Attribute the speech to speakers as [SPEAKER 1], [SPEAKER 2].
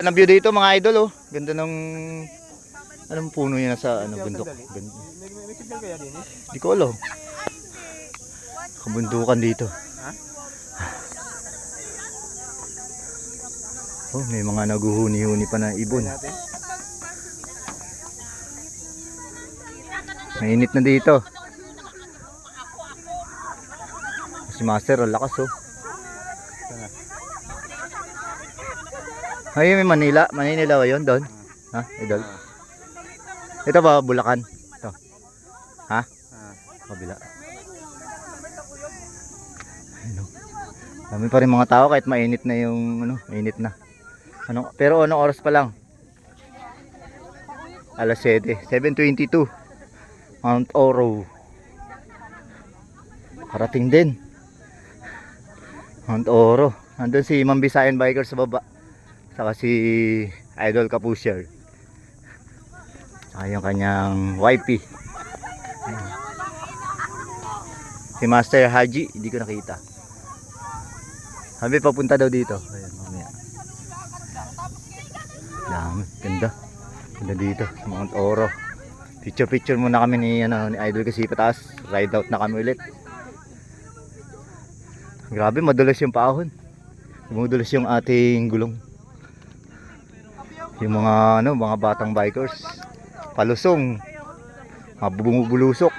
[SPEAKER 1] Ang view dito mga idol oh. Ganda ng anong puno yan sa ano bundok. Ganda.
[SPEAKER 2] May signal kaya din eh?
[SPEAKER 1] Di ko alam. Kabundukan dito.
[SPEAKER 2] Ha?
[SPEAKER 1] Oh, may mga naguhuni-huni pa na ibon.
[SPEAKER 2] Natin.
[SPEAKER 1] Mainit na dito. Si Master, ang lakas oh.
[SPEAKER 2] Sana.
[SPEAKER 1] Ay, may Manila. Manila ba yun doon? Ha? Idol? Ito ba Bulacan? Ito. Ha? Kabila. Ano? Dami pa rin mga tao kahit mainit na yung ano, mainit na. Ano, pero anong oras pa lang? Alas 7, 7:22. Mount Oro. Karating din. Mount Oro. Nandun si Ma'am Bisayan Biker sa baba. Saka si Idol Kapusher. Saka yung kanyang wifey. Si Master Haji, hindi ko nakita. Sabi papunta daw dito. Ayan, mamaya. Dami, ganda. Ganda dito sa Mount Oro. Picture muna kami ni Idol kasi pataas. Ride out na kami ulit. Grabe, madulas yung paahon. Madulas yung ating gulong. Yung mga mga batang bikers palusong, mga bumubulusok.